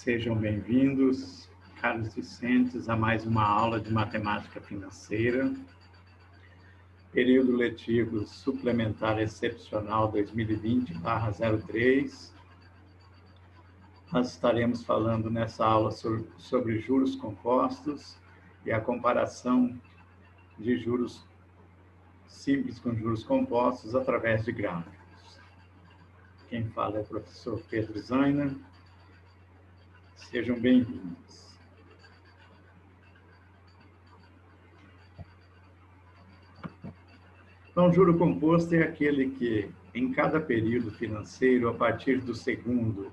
Sejam bem-vindos, caros discentes, a mais uma aula de matemática financeira, período letivo suplementar excepcional 2020/03. Nós estaremos falando nessa aula sobre juros compostos e a comparação de juros simples com juros compostos através de gráficos. Quem fala é o professor Pedro Zainer. Sejam bem-vindos. Então, juro composto é aquele que, em cada período financeiro, a partir do segundo,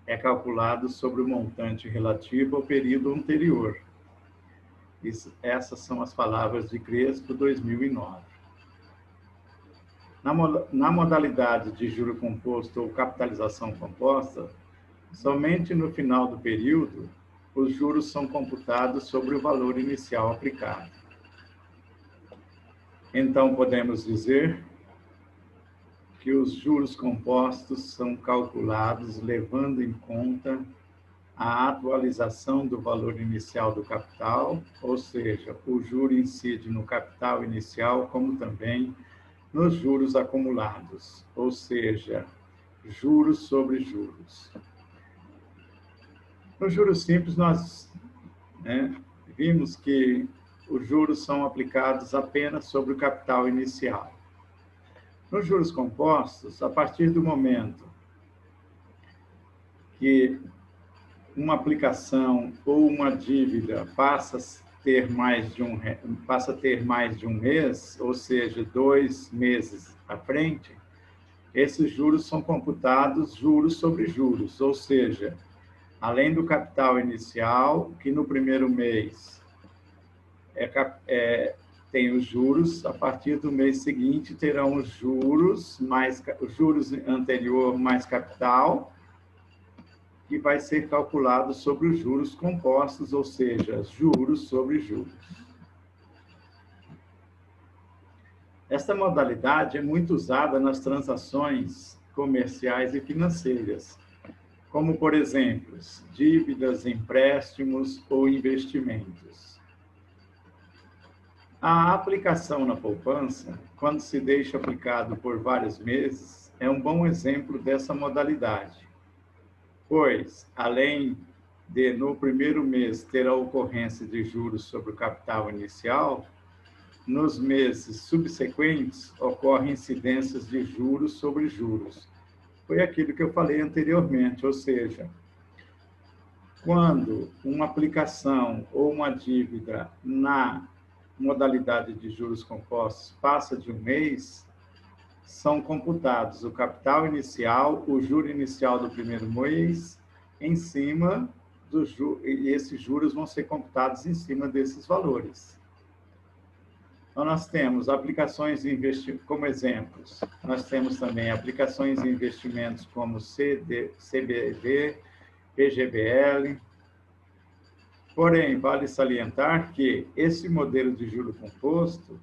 é calculado sobre o montante relativo ao período anterior. Essas são as palavras de Crespo, 2009. Na modalidade de juro composto ou capitalização composta, somente no final do período, os juros são computados sobre o valor inicial aplicado. Então, podemos dizer que os juros compostos são calculados levando em conta a atualização do valor inicial do capital, ou seja, o juro incide no capital inicial, como também nos juros acumulados, ou seja, juros sobre juros. No juros simples, nós vimos que os juros são aplicados apenas sobre o capital inicial. Nos juros compostos, a partir do momento que uma aplicação ou uma dívida passa a ter mais de um mês, ou seja, 2 meses à frente, esses juros são computados juros sobre juros, ou seja, além do capital inicial, que no primeiro mês tem os juros, a partir do mês seguinte terão os juros anterior mais capital, que vai ser calculado sobre os juros compostos, ou seja, juros sobre juros. Esta modalidade é muito usada nas transações comerciais e financeiras, como, por exemplo, dívidas, empréstimos ou investimentos. A aplicação na poupança, quando se deixa aplicado por vários meses, é um bom exemplo dessa modalidade, pois, além de, no primeiro mês, ter a ocorrência de juros sobre o capital inicial, nos meses subsequentes, ocorrem incidências de juros sobre juros. Foi aquilo que eu falei anteriormente, ou seja, quando uma aplicação ou uma dívida na modalidade de juros compostos passa de um mês, são computados o capital inicial, o juro inicial do primeiro mês, em cima do juro, e esses juros vão ser computados em cima desses valores. Então, nós temos aplicações de investimento, como exemplos, nós temos também aplicações de investimentos como CBV, PGBL. Porém, vale salientar que esse modelo de juro composto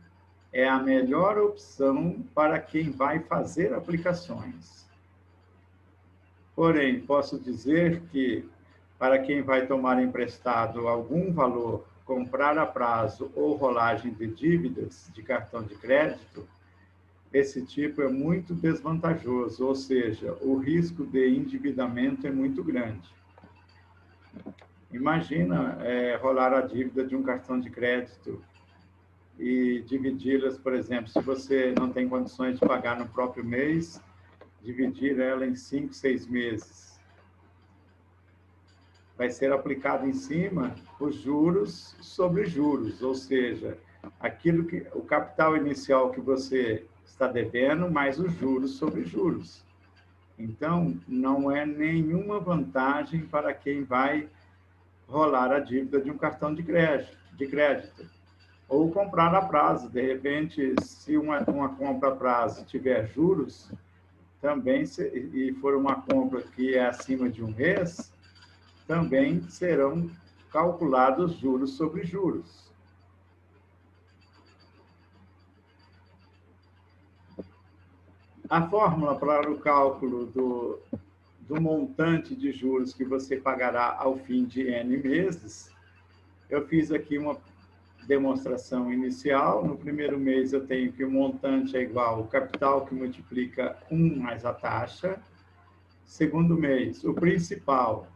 é a melhor opção para quem vai fazer aplicações. Porém, posso dizer que, para quem vai tomar emprestado algum valor, comprar a prazo ou rolagem de dívidas de cartão de crédito, esse tipo é muito desvantajoso, ou seja, o risco de endividamento é muito grande. Imagina rolar a dívida de um cartão de crédito e dividi-las, por exemplo, se você não tem condições de pagar no próprio mês, dividir ela em 5, 6 meses. Vai ser aplicado em cima os juros sobre juros, ou seja, o capital inicial que você está devendo, mais os juros sobre juros. Então, não é nenhuma vantagem para quem vai rolar a dívida de um cartão de crédito. Ou comprar a prazo. De repente, se uma compra a prazo tiver juros, também, e for uma compra que é acima de um mês, também serão calculados juros sobre juros. A fórmula para o cálculo do montante de juros que você pagará ao fim de N meses, eu fiz aqui uma demonstração inicial. No primeiro mês, eu tenho que o montante é igual ao capital que multiplica 1 mais a taxa. Segundo mês, o principal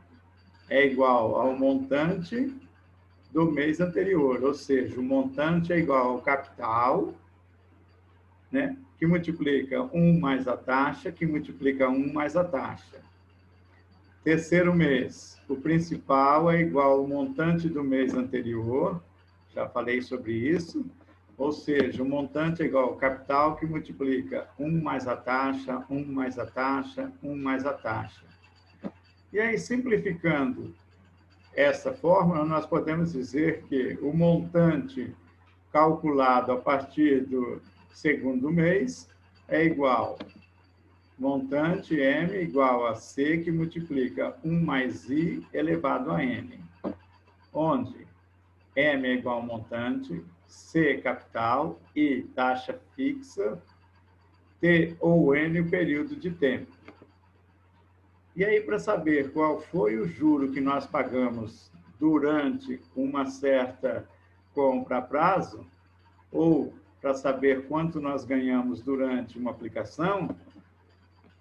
é igual ao montante do mês anterior, ou seja, o montante é igual ao capital, né, que multiplica 1 mais a taxa, que multiplica 1 mais a taxa. Terceiro mês, o principal é igual ao montante do mês anterior, já falei sobre isso, ou seja, o montante é igual ao capital que multiplica 1 mais a taxa, 1 mais a taxa, 1 mais a taxa. E aí, simplificando essa fórmula, nós podemos dizer que o montante calculado a partir do segundo mês é igual montante M igual a C, que multiplica 1 mais I elevado a N, onde M é igual ao montante, C capital, I taxa fixa, T ou N o período de tempo. E aí, para saber qual foi o juro que nós pagamos durante uma certa compra a prazo, ou para saber quanto nós ganhamos durante uma aplicação,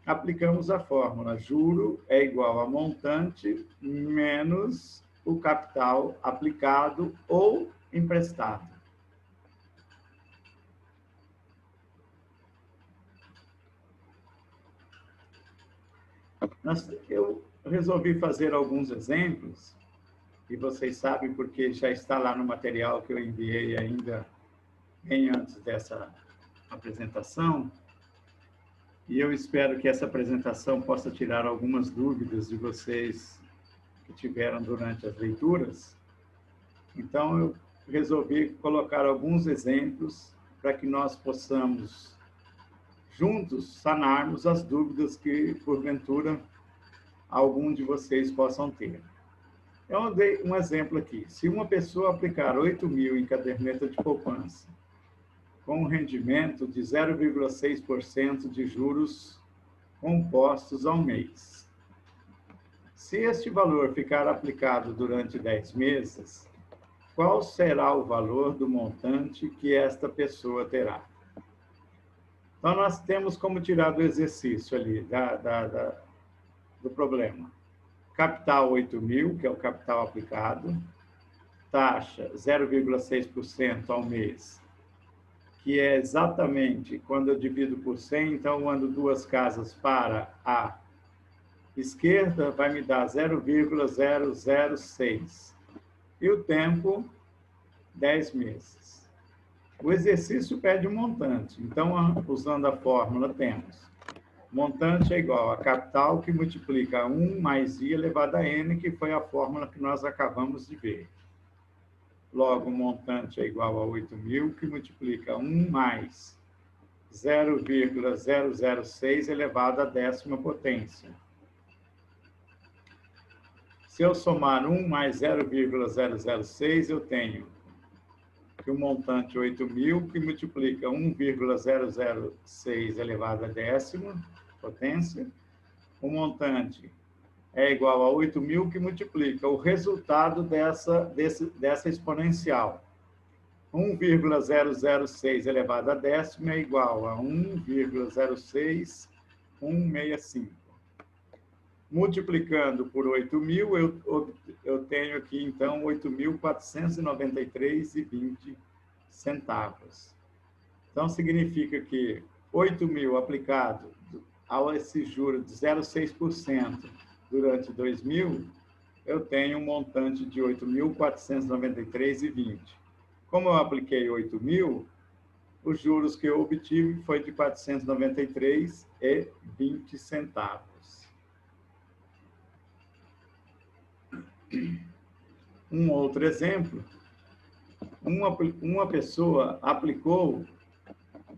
aplicamos a fórmula: juro é igual a montante menos o capital aplicado ou emprestado. Eu resolvi fazer alguns exemplos, e vocês sabem porque já está lá no material que eu enviei ainda bem antes dessa apresentação. E eu espero que essa apresentação possa tirar algumas dúvidas de vocês que tiveram durante as leituras. Então, eu resolvi colocar alguns exemplos para que nós possamos, juntos, sanarmos as dúvidas que, porventura, algum de vocês possam ter. Eu dei um exemplo aqui. Se uma pessoa aplicar 8.000 em caderneta de poupança, com um rendimento de 0,6% de juros compostos ao mês. Se este valor ficar aplicado durante 10 meses, qual será o valor do montante que esta pessoa terá? Então, nós temos como tirar do exercício ali, do problema. Capital 8.000, que é o capital aplicado, taxa 0,6% ao mês, que é exatamente quando eu divido por 100, então eu ando duas casas para a esquerda, vai me dar 0,006. E o tempo, 10 meses. O exercício pede um montante, então, usando a fórmula, temos montante é igual a capital que multiplica 1 mais I elevado a N, que foi a fórmula que nós acabamos de ver. Logo, o montante é igual a 8.000, que multiplica 1 mais 0,006 elevado à 10ª potência. Se eu somar 1 mais 0,006, eu tenho que o montante 8.000, que multiplica 1,006 elevado à 10ª potência. O montante é igual a 8.000, que multiplica o resultado dessa exponencial. 1,006 elevado a 10ª é igual a 1,06165. Multiplicando por 8.000, eu tenho aqui, então, 8.493,20 centavos. Então, significa que 8.000 aplicado a esse juro de 0,6% durante 2.000, eu tenho um montante de 8.493,20. Como eu apliquei 8.000, os juros que eu obtive foi de 493,20 centavos. Um outro exemplo, uma pessoa aplicou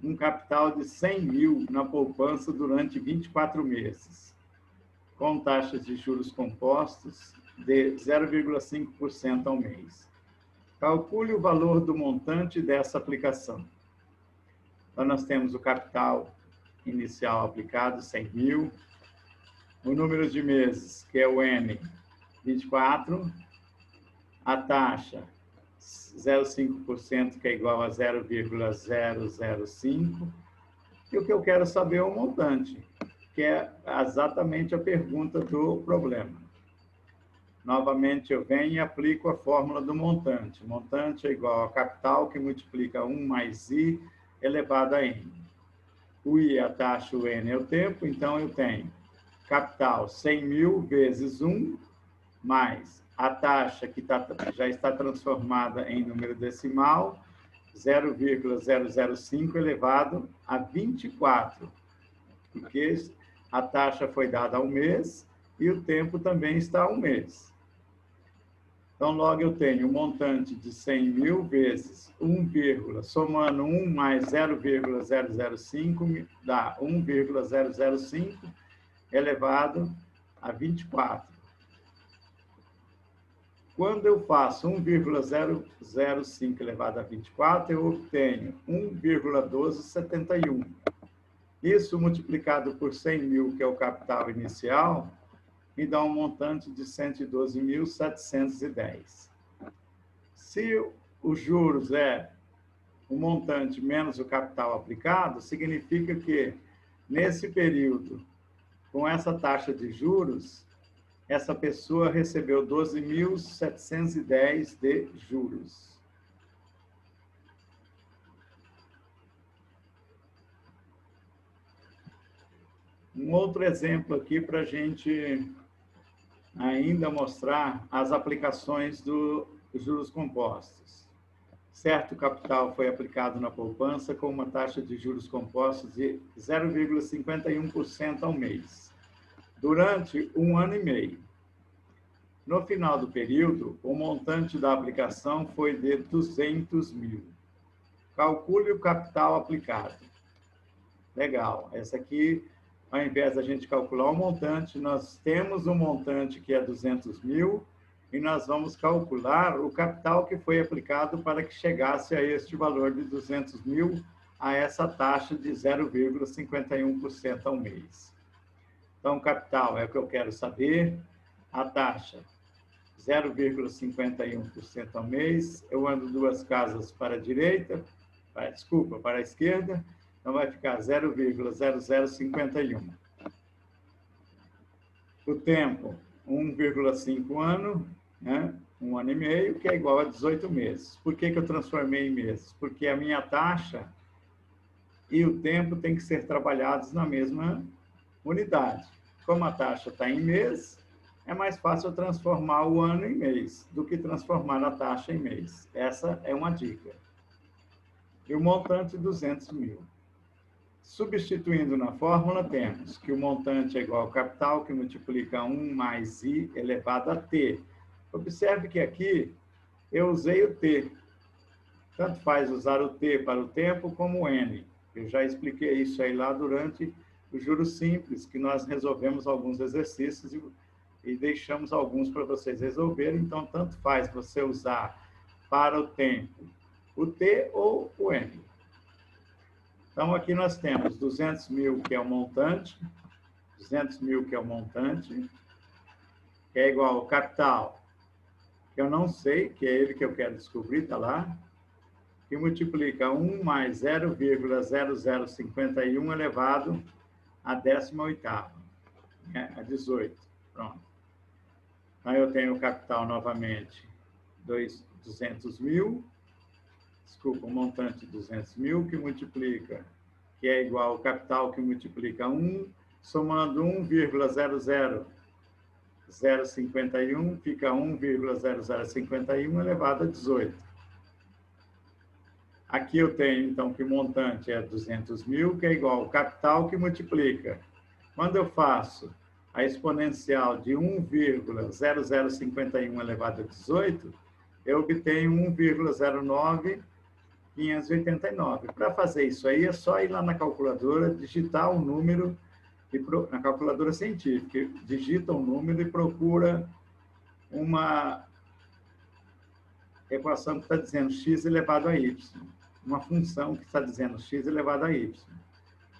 um capital de 100.000 na poupança durante 24 meses, com taxas de juros compostos de 0,5% ao mês. Calcule o valor do montante dessa aplicação. Então, nós temos o capital inicial aplicado, 100.000, o número de meses, que é o N, 24, a taxa, 0,5%, que é igual a 0,005, e o que eu quero saber é o montante, que é exatamente a pergunta do problema. Novamente, eu venho e aplico a fórmula do montante. Montante é igual a capital, que multiplica 1 mais I elevado a N. O I é a taxa, o N é o tempo, então eu tenho capital 100 mil vezes 1, mais a taxa, que já está transformada em número decimal, 0,005 elevado a 24, porque a taxa foi dada ao mês e o tempo também está ao mês. Então, logo eu tenho um montante de 100 mil vezes 1, somando 1 mais 0,005, dá 1,005 elevado a 24. Quando eu faço 1,005 elevado a 24, eu obtenho 1,1271. Isso multiplicado por 100 mil, que é o capital inicial, me dá um montante de 112.710. Se os juros é o montante menos o capital aplicado, significa que, nesse período, com essa taxa de juros, essa pessoa recebeu 12.710 de juros. Um outro exemplo aqui para a gente ainda mostrar as aplicações dos juros compostos. Certo capital foi aplicado na poupança com uma taxa de juros compostos de 0,51% ao mês, durante 1 ano e meio. No final do período, o montante da aplicação foi de 200 mil. Calcule o capital aplicado. Legal. Essa aqui, ao invés da gente calcular o montante, nós temos um montante que é 200 mil e nós vamos calcular o capital que foi aplicado para que chegasse a este valor de 200 mil, a essa taxa de 0,51% ao mês. Então, o capital é o que eu quero saber, a taxa 0,51% ao mês, eu ando 2 casas para a direita, para a esquerda, então vai ficar 0,0051. O tempo, 1,5 ano, né? 1 ano e meio, que é igual a 18 meses. Por que eu transformei em meses? Porque a minha taxa e o tempo têm que ser trabalhados na mesma unidade. Como a taxa está em mês, é mais fácil eu transformar o ano em mês do que transformar a taxa em mês. Essa é uma dica. E o montante, 200 mil. Substituindo na fórmula, temos que o montante é igual ao capital, que multiplica 1 mais I elevado a T. Observe que aqui eu usei o T. Tanto faz usar o T para o tempo como o N. Eu já expliquei isso aí lá durante o juros simples, que nós resolvemos alguns exercícios e deixamos alguns para vocês resolverem. Então, tanto faz você usar para o tempo o T ou o N. Então, aqui nós temos 200 mil, que é o montante, 200 mil, que é o montante, que é igual ao capital, que eu não sei, que é ele que eu quero descobrir, está lá, que multiplica 1 mais 0,0051 elevado a 18ª, né? A 18. Pronto. Aí eu tenho o capital novamente, 200 mil, desculpa, o montante 200 mil, que multiplica, que é igual ao capital, que multiplica 1, somando 1,00051, fica 1,0051 elevado a 18. Aqui eu tenho, então, que o montante é 200 mil, que é igual ao capital, que multiplica. Quando eu faço a exponencial de 1,0051 elevado a 18, eu obtenho 1,09589. Para fazer isso aí, é só ir lá na calculadora, digitar o número, na calculadora científica, digita o número e procura uma equação que está dizendo x elevado a y, uma função que está dizendo x elevado a y.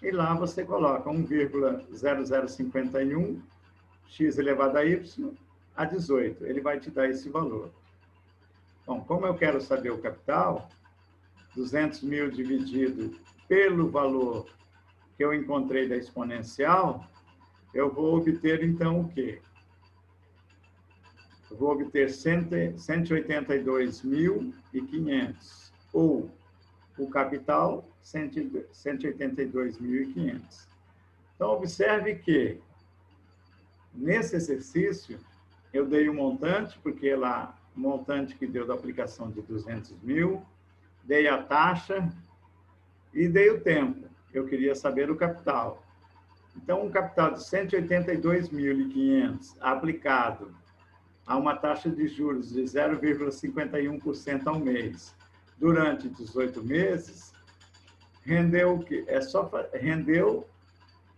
E lá você coloca 1,0051 x elevado a y a 18. Ele vai te dar esse valor. Bom, como eu quero saber o capital, 200 mil dividido pelo valor que eu encontrei da exponencial, eu vou obter, então, o quê? Eu vou obter 182.500, ou o capital, 182.500. Então, observe que, nesse exercício, eu dei o montante, porque lá, o montante que deu da aplicação de 200 mil, dei a taxa e dei o tempo. Eu queria saber o capital. Então, um capital de 182.500 aplicado a uma taxa de juros de 0,51% ao mês durante 18 meses, rendeu que rendeu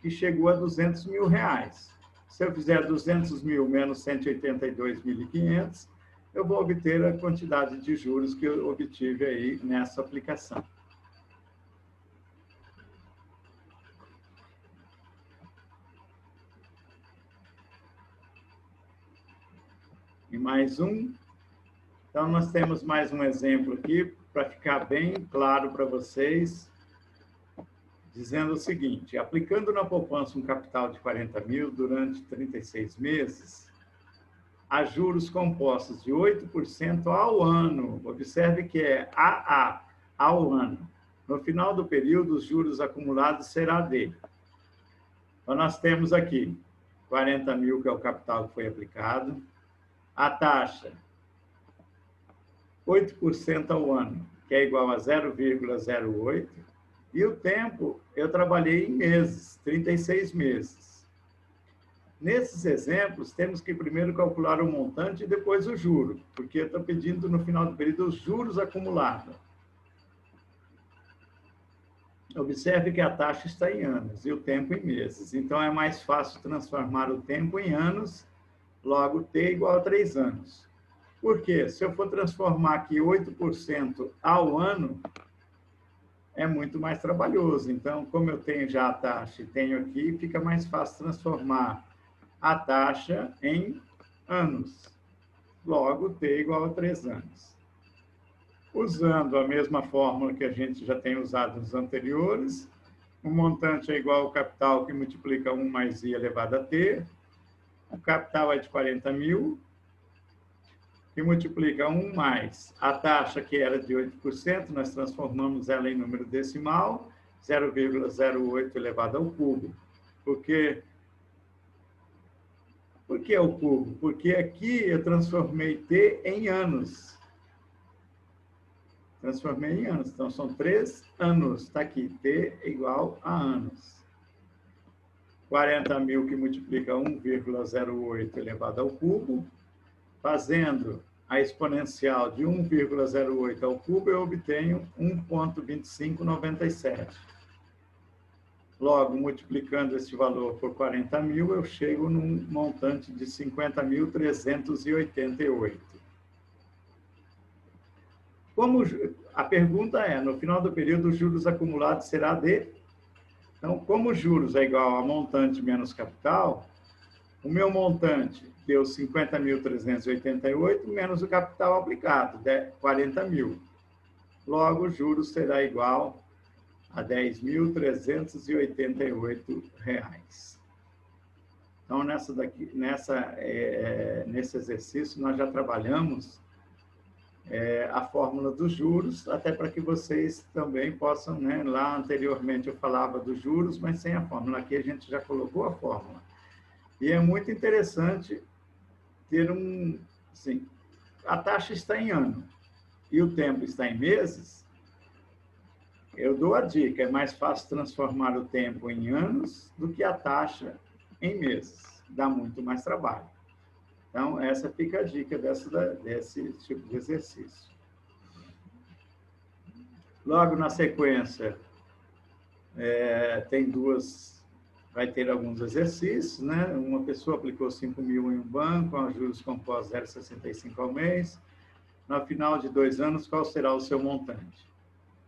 que chegou a 200 mil reais. Se eu fizer 200 mil menos 182.500, eu vou obter a quantidade de juros que eu obtive aí nessa aplicação. E mais um. Então, nós temos mais um exemplo aqui, para ficar bem claro para vocês, dizendo o seguinte: aplicando na poupança um capital de 40 mil durante 36 meses, a juros compostos de 8% ao ano. Observe que é AA, ao ano. No final do período, os juros acumulados será D. Então, nós temos aqui 40 mil, que é o capital que foi aplicado, a taxa 8% ao ano, que é igual a 0,08, e o tempo eu trabalhei em meses, 36 meses. Nesses exemplos, temos que primeiro calcular o montante e depois o juro, porque eu estou pedindo no final do período os juros acumulados. Observe que a taxa está em anos e o tempo em meses. Então, é mais fácil transformar o tempo em anos, logo T igual a 3 anos. Por quê? Se eu for transformar aqui 8% ao ano, é muito mais trabalhoso. Então, como eu tenho já a taxa e tenho aqui, fica mais fácil transformar a taxa em anos. Logo, T igual a 3 anos. Usando a mesma fórmula que a gente já tem usado nos anteriores, o montante é igual ao capital que multiplica 1 mais I elevado a T. O capital é de 40 mil, que multiplica 1 mais a taxa, que era de 8%, nós transformamos ela em número decimal, 0,08 elevado ao cubo. Por que o cubo? Porque aqui eu transformei T em anos. Transformei em anos. Então, são 3 anos. Está aqui, T igual a anos. 40 mil que multiplica 1,08 elevado ao cubo. Fazendo a exponencial de 1,08 ao cubo, eu obtenho 1,2597. Logo, multiplicando esse valor por 40 mil, eu chego num montante de 50.388. A pergunta é, no final do período, os juros acumulados será de... Então, como juros é igual a montante menos capital, o meu montante deu 50.388 menos o capital aplicado, 40 mil. Logo, o juros será igual a R$ 10.388. Então, nesse exercício, nós já trabalhamos a fórmula dos juros, até para que vocês também possam, né? Lá anteriormente eu falava dos juros, mas sem a fórmula. Aqui a gente já colocou a fórmula. E é muito interessante ter assim, a taxa está em ano e o tempo está em meses. Eu dou a dica, é mais fácil transformar o tempo em anos do que a taxa em meses. Dá muito mais trabalho. Então, essa fica a dica desse tipo de exercício. Logo na sequência, vai ter alguns exercícios, né? Uma pessoa aplicou 5 mil em um banco, com juros compostos 0,65 ao mês. No final de 2 anos, qual será o seu montante?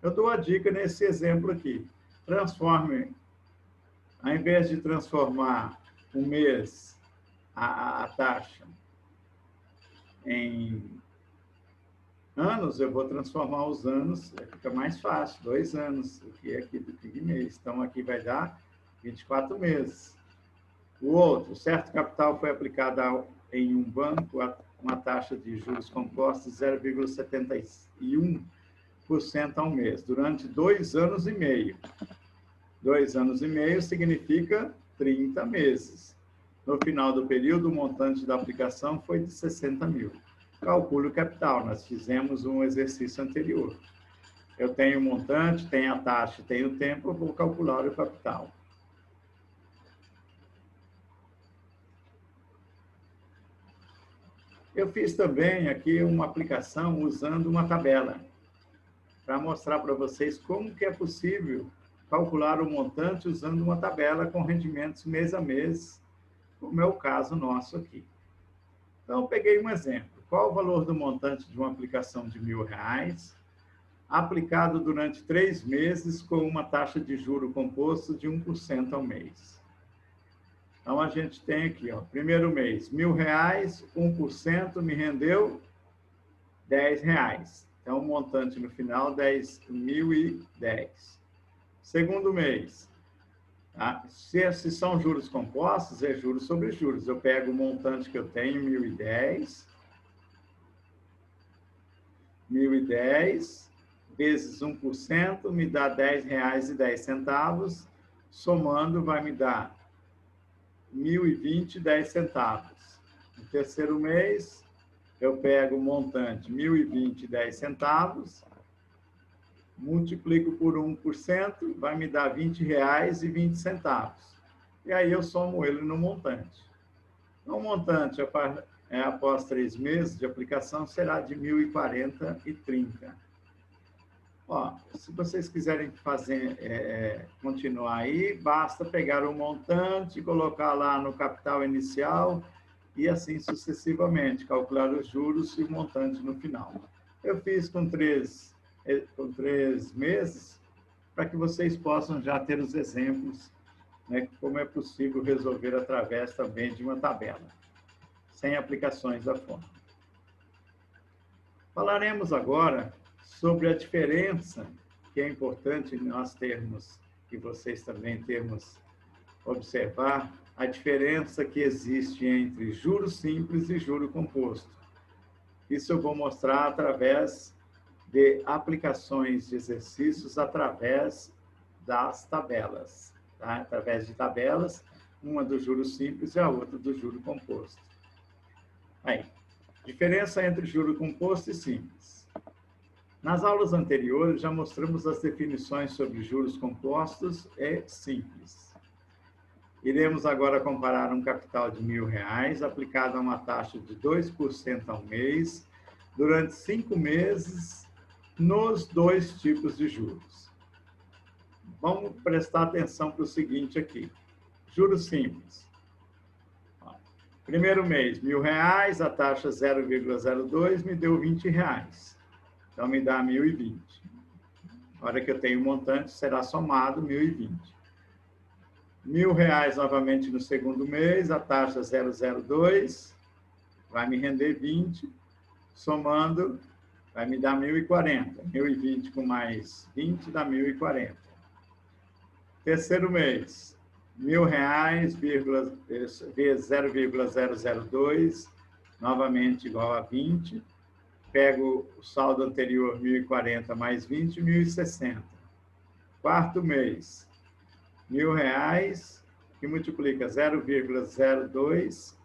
Eu dou a dica nesse exemplo aqui. Transforme, ao invés de transformar um mês a taxa em anos, eu vou transformar os anos, fica mais fácil, 2 anos, do que aqui do que mês. Então, aqui vai dar 24 meses. O outro, certo capital foi aplicado em um banco a uma taxa de juros compostos de 0,71% ao mês, durante 2 anos e meio. 2 anos e meio significa 30 meses. No final do período, o montante da aplicação foi de 60 mil. Calcule o capital, nós fizemos um exercício anterior. Eu tenho o montante, tenho a taxa, tenho o tempo, eu vou calcular o capital. Eu fiz também aqui uma aplicação usando uma tabela, para mostrar para vocês como que é possível calcular o montante usando uma tabela com rendimentos mês a mês, como é o caso nosso aqui. Então, eu peguei um exemplo. Qual o valor do montante de uma aplicação de R$1.000, aplicado durante 3 meses com uma taxa de juro composto de 1% ao mês? Então, a gente tem aqui, ó, primeiro mês, R$1.000, 1% me rendeu R$10. Então, o montante no final, 10.010. Segundo mês, tá? Se são juros compostos, é juros sobre juros. Eu pego o montante que eu tenho, 1.010, vezes 1%, me dá R$10,10. Somando, vai me dar 1.020, 10 centavos. No terceiro mês, eu pego o montante 1.020, 10 centavos, multiplico por 1%, vai me dar R$20,20. E aí eu somo ele no montante. Então, o montante, após 3 meses de aplicação, será de 1.040,30. Ó, se vocês quiserem continuar aí, basta pegar o montante, colocar lá no capital inicial e assim sucessivamente, calcular os juros e o montante no final. Eu fiz com 3 meses, para que vocês possam já ter os exemplos, né, como é possível resolver através também de uma tabela, sem aplicações da fórmula. Falaremos agora sobre a diferença, que é importante nós termos, e vocês também termos, observar a diferença que existe entre juro simples e juro composto. Isso eu vou mostrar através de aplicações de exercícios através das tabelas, tá? Através de tabelas, uma do juro simples e a outra do juro composto. Aí, diferença entre juro composto e simples. Nas aulas anteriores, já mostramos as definições sobre juros compostos e simples. Iremos agora comparar um capital de R$1.000 aplicado a uma taxa de 2% ao mês durante 5 meses nos 2 tipos de juros. Vamos prestar atenção para o seguinte aqui. Juros simples. Primeiro mês, R$1.000, a taxa 0,02 me deu R$20. Então, me dá 1.020. Na hora que eu tenho o montante, será somado 1.020. R$1.000 novamente no segundo mês, a taxa 0,02 vai me render 20. Somando, vai me dar 1.040. 1.020 com mais 20 dá 1.040. Terceiro mês, R$1.000 vezes 0,002, novamente igual a 20. Pego o saldo anterior, 1.040 mais 20, 1.060. Quarto mês, R$1.000, que multiplica 0,02,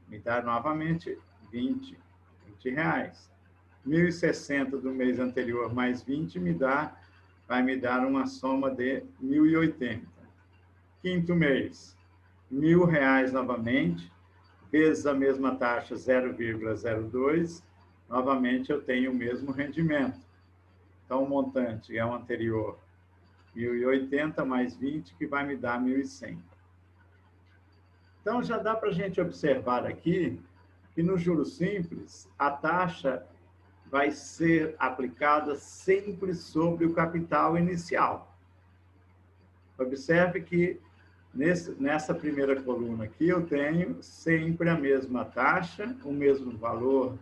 me dá novamente 20 reais. 1.060 do mês anterior mais 20 vai me dar uma soma de 1.080. Quinto mês, R$1.000 novamente, vezes a mesma taxa 0,02, novamente eu tenho o mesmo rendimento. Então, o montante é o anterior, 1.080 mais 20, que vai me dar 1.100. Então, já dá para a gente observar aqui que no juros simples, a taxa vai ser aplicada sempre sobre o capital inicial. Observe que Nessa primeira coluna aqui, eu tenho sempre a mesma taxa, o mesmo valor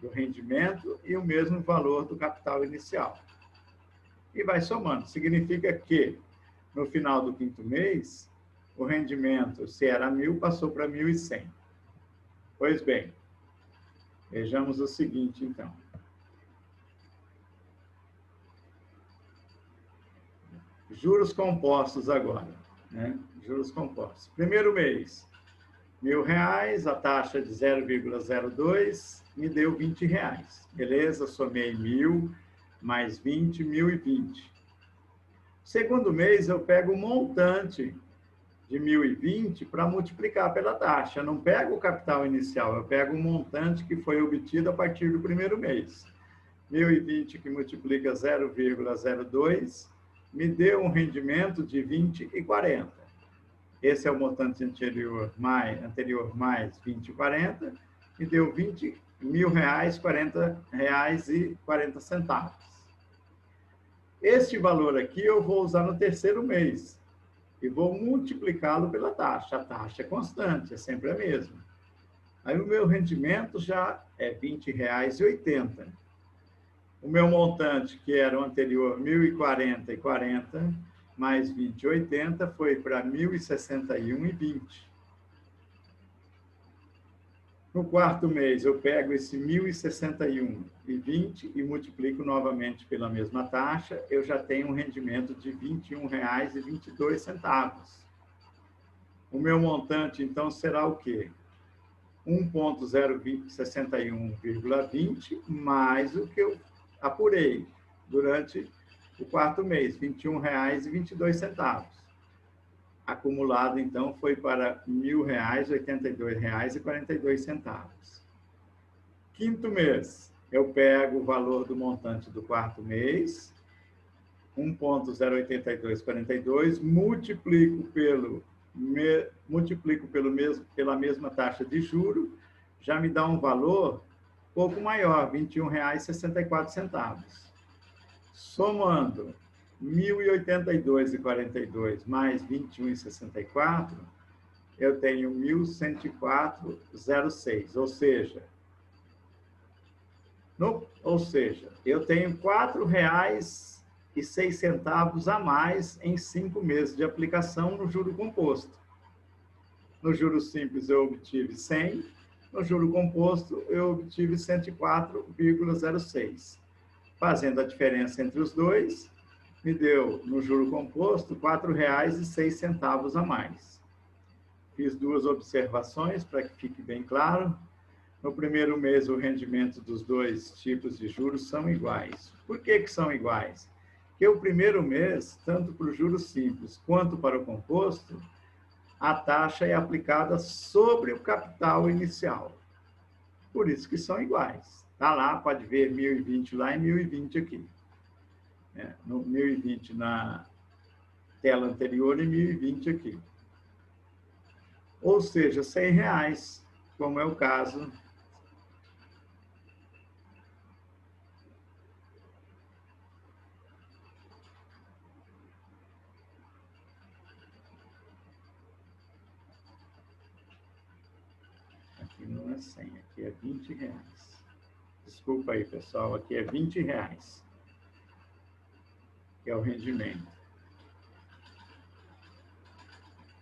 do rendimento e o mesmo valor do capital inicial. E vai somando. Significa que, no final do quinto mês, o rendimento, se era 1.000, passou para 1.100. Pois bem, vejamos o seguinte, então. Juros compostos agora, né? Juros compostos. Primeiro mês, R$1.000, a taxa de 0,02 me deu R$20. Beleza, somei 1.000 mais 20, 1.020. Segundo mês, eu pego o montante de 1.020 para multiplicar pela taxa. Eu não pego o capital inicial, eu pego o montante que foi obtido a partir do primeiro mês. 1.020 que multiplica 0,02 me deu um rendimento de 20,40. Esse é o montante anterior mais 20,40, me deu R$20.000, R$40,40. Este valor aqui eu vou usar no terceiro mês e vou multiplicá-lo pela taxa. A taxa é constante, é sempre a mesma. Aí o meu rendimento já é R$20,80. O meu montante, que era o anterior, 1.040,40, mais 20,80, foi para 1.061,20. No quarto mês, eu pego esse 1.061,20 e multiplico novamente pela mesma taxa, eu já tenho um rendimento de R$21,22. O meu montante, então, será o quê? 1.061,20 mais o que eu apurei durante o quarto mês, R$21,22. Acumulado, então, foi para R$1.000, R$82,42. Quinto mês, eu pego o valor do montante do quarto mês, 1.08242, multiplico pela mesma taxa de juro, já me dá um valor pouco maior, R$21,64. Somando 1.082,42 mais 21,64, eu tenho 1.104,06, ou seja, eu tenho R$4,06 a mais em 5 meses de aplicação no juro composto. No juro simples eu obtive 100, no juro composto eu obtive 104,06. Fazendo a diferença entre os dois, me deu, no juro composto, R$4,06 a mais. Fiz duas observações para que fique bem claro. No primeiro mês, o rendimento dos dois tipos de juros são iguais. Por que são iguais? Porque o primeiro mês, tanto para o juro simples quanto para o composto, a taxa é aplicada sobre o capital inicial. Por isso que são iguais. Está lá, pode ver 1.020 lá e 1.020 aqui. No 1.020 na tela anterior e 1.020 aqui. Ou seja, R$100, como é o caso. Aqui não é 100, aqui é R$20. Desculpa aí, pessoal, aqui é R$20, que é o rendimento.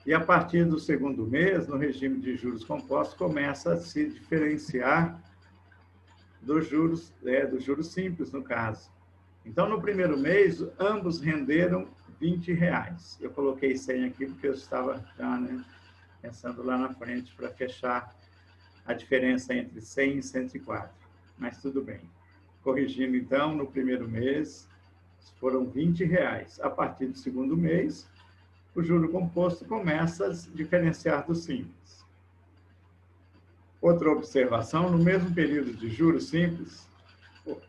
E a partir do segundo mês, no regime de juros compostos, começa a se diferenciar dos juros simples, no caso. Então, no primeiro mês, ambos renderam R$20. Eu coloquei 100 aqui porque eu estava já, pensando lá na frente para fechar a diferença entre 100 e 104. Mas tudo bem. Corrigindo, então, no primeiro mês, foram R$20. A partir do segundo mês, o juro composto começa a se diferenciar do simples. Outra observação, no mesmo período de juros simples,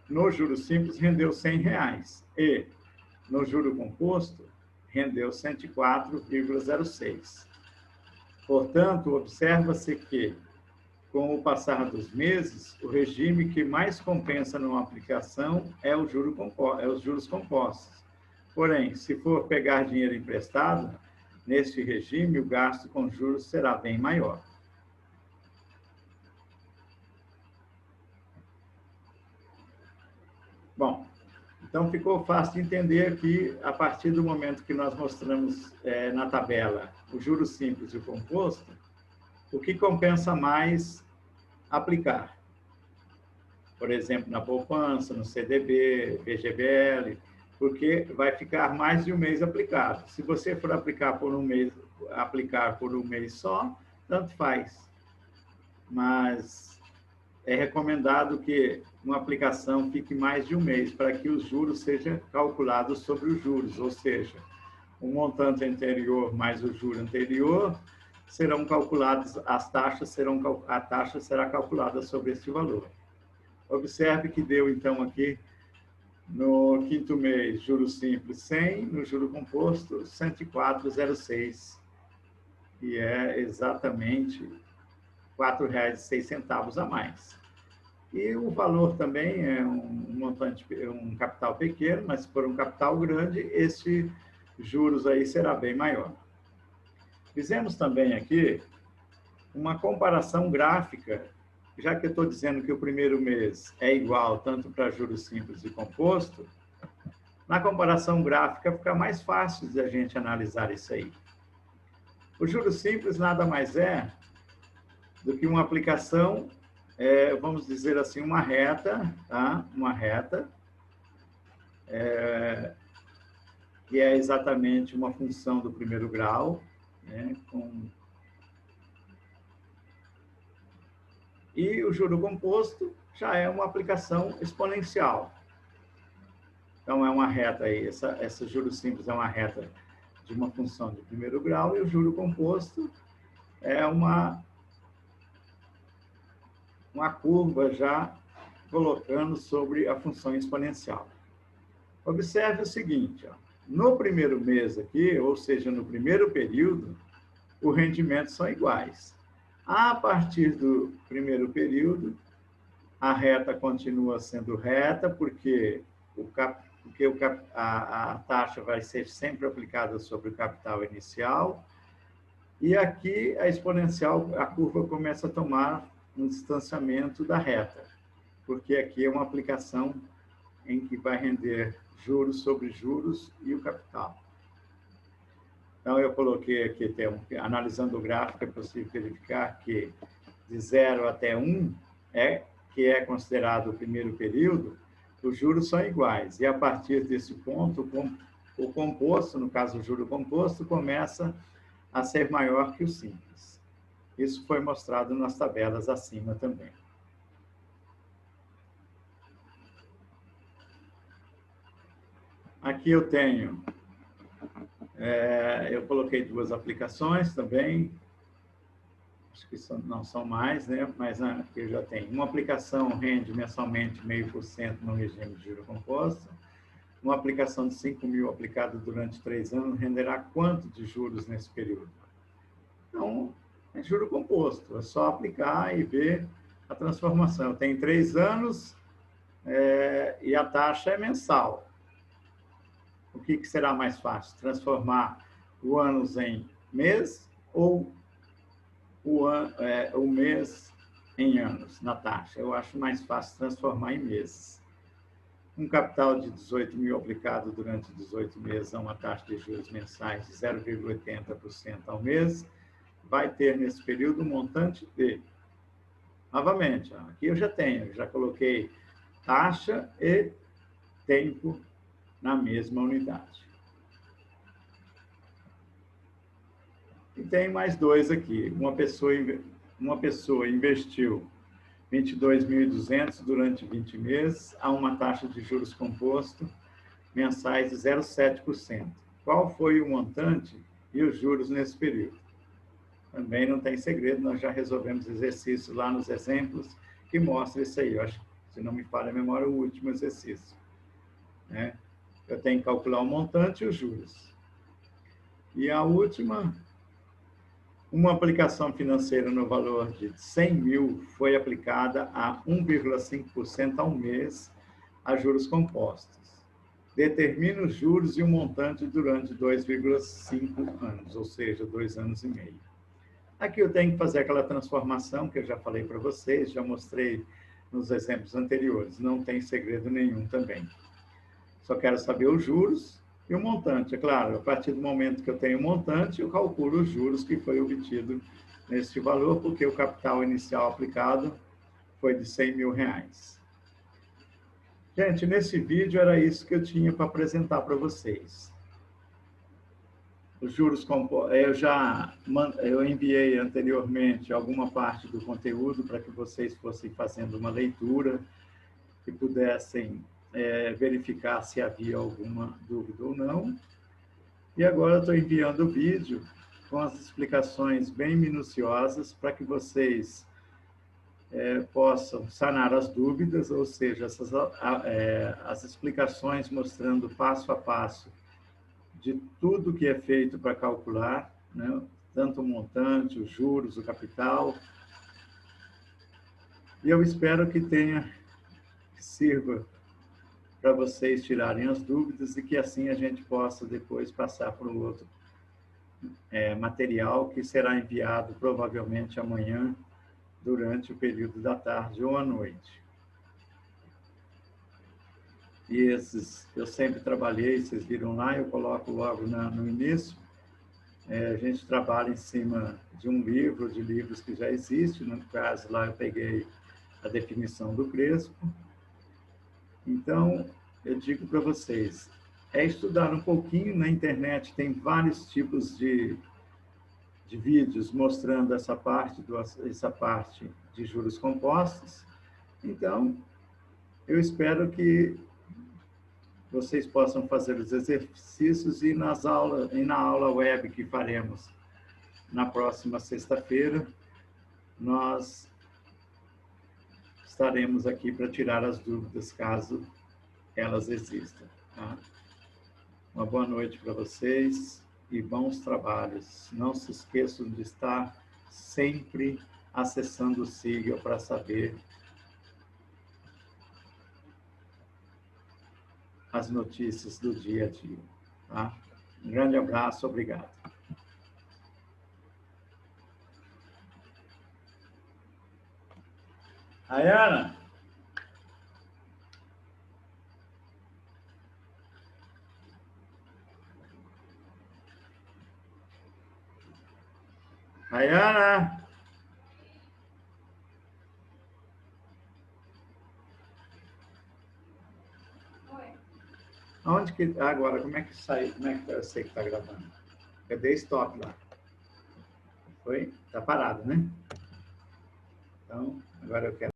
no juro simples rendeu R$100 e no juro composto rendeu 104,06. Portanto, observa-se que, com o passar dos meses, o regime que mais compensa numa aplicação é os juros compostos. Porém, se for pegar dinheiro emprestado, neste regime, o gasto com juros será bem maior. Bom, então ficou fácil de entender aqui, a partir do momento que nós mostramos na tabela o juros simples e o composto, o que compensa mais aplicar. Por exemplo, na poupança, no CDB, VGBL, porque vai ficar mais de um mês aplicado. Se você for aplicar por um mês só, tanto faz. Mas é recomendado que uma aplicação fique mais de um mês para que os juros sejam calculados sobre os juros, ou seja, o montante anterior mais o juro anterior serão calculados, a taxa será calculada sobre esse valor. Observe que deu, então, aqui, no quinto mês, juros simples 100, no juro composto 104,06, que é exatamente R$ 4,06 a mais. E o valor também é um capital pequeno, mas se for um capital grande, esse juros aí será bem maior. Fizemos também aqui uma comparação gráfica, já que eu estou dizendo que o primeiro mês é igual tanto para juros simples e composto, na comparação gráfica fica mais fácil de a gente analisar isso aí. O juros simples nada mais é do que uma aplicação, vamos dizer assim, uma reta, tá? Uma reta, que é exatamente uma função do primeiro grau, né? E o juro composto já é uma aplicação exponencial. Então, é uma reta aí, esse juro simples é uma reta de uma função de primeiro grau, e o juro composto é uma curva já colocando sobre a função exponencial. Observe o seguinte, ó, no primeiro mês aqui, ou seja, no primeiro período, os rendimentos são iguais. A partir do primeiro período, a reta continua sendo reta, porque a taxa vai ser sempre aplicada sobre o capital inicial, e aqui a exponencial, a curva começa a tomar um distanciamento da reta, porque aqui é uma aplicação em que vai render juros sobre juros e o capital. Então, eu coloquei aqui, analisando o gráfico, é possível verificar que de 0 até 1, que é considerado o primeiro período, os juros são iguais. E, a partir desse ponto, o composto, no caso o juro composto, começa a ser maior que o simples. Isso foi mostrado nas tabelas acima também. Aqui eu tenho... eu coloquei duas aplicações também, acho que não são mais, né? Mas aqui eu já tenho. Uma aplicação rende mensalmente 0,5% no regime de juro composto. Uma aplicação de 5.000 aplicada durante 3 anos renderá quanto de juros nesse período? Então, é juro composto, é só aplicar e ver a transformação. Eu tenho 3 anos e a taxa é mensal. O que será mais fácil? Transformar o anos em mês ou o mês em anos, na taxa? Eu acho mais fácil transformar em meses. Um capital de 18.000 aplicado durante 18 meses a uma taxa de juros mensais de 0,80% ao mês, vai ter nesse período um montante de... Novamente, aqui eu já coloquei taxa e tempo na mesma unidade. E tem mais dois aqui. Uma pessoa investiu 22.200 durante 20 meses a uma taxa de juros composto mensais de 0,7%. Qual foi o montante e os juros nesse período? Também não tem segredo, nós já resolvemos exercício lá nos exemplos que mostra isso aí. Eu acho, se não me falha a memória, o último exercício, né? Eu tenho que calcular o montante e os juros. E a última, uma aplicação financeira no valor de 100.000 foi aplicada a 1,5% ao mês a juros compostos. Determina os juros e o montante durante 2,5 anos, ou seja, 2 anos e meio. Aqui eu tenho que fazer aquela transformação que eu já falei para vocês, já mostrei nos exemplos anteriores. Não tem segredo nenhum também. Só quero saber os juros e o montante. É claro, a partir do momento que eu tenho o montante, eu calculo os juros que foi obtido neste valor, porque o capital inicial aplicado foi de R$100.000. Gente, nesse vídeo era isso que eu tinha para apresentar para vocês. Os juros eu enviei anteriormente alguma parte do conteúdo para que vocês fossem fazendo uma leitura e pudessem verificar se havia alguma dúvida ou não. E agora eu estou enviando o vídeo com as explicações bem minuciosas para que vocês possam sanar as dúvidas, ou seja, as explicações mostrando passo a passo de tudo que é feito para calcular, né? Tanto o montante, os juros, o capital. E eu espero que sirva para vocês tirarem as dúvidas e que assim a gente possa depois passar para o outro material que será enviado provavelmente amanhã, durante o período da tarde ou à noite. E esses eu sempre trabalhei, vocês viram lá, eu coloco logo no início. A gente trabalha em cima de um livro, de livros que já existem. No caso, lá eu peguei a definição do Crespo. Então, eu digo para vocês, estudar um pouquinho. Na internet tem vários tipos de vídeos mostrando essa parte de juros compostos. Então, eu espero que vocês possam fazer os exercícios e na aula web que faremos na próxima sexta-feira, nós estaremos aqui para tirar as dúvidas, caso elas existam. Tá? Uma boa noite para vocês e bons trabalhos. Não se esqueçam de estar sempre acessando o Siga para saber as notícias do dia a dia. Tá? Um grande abraço, obrigado. Rayana? Rayana? Onde que... Agora, como é que sai? Como é que eu sei que está gravando? Eu dei stop lá. Foi? Está parado, né? Então, agora eu quero...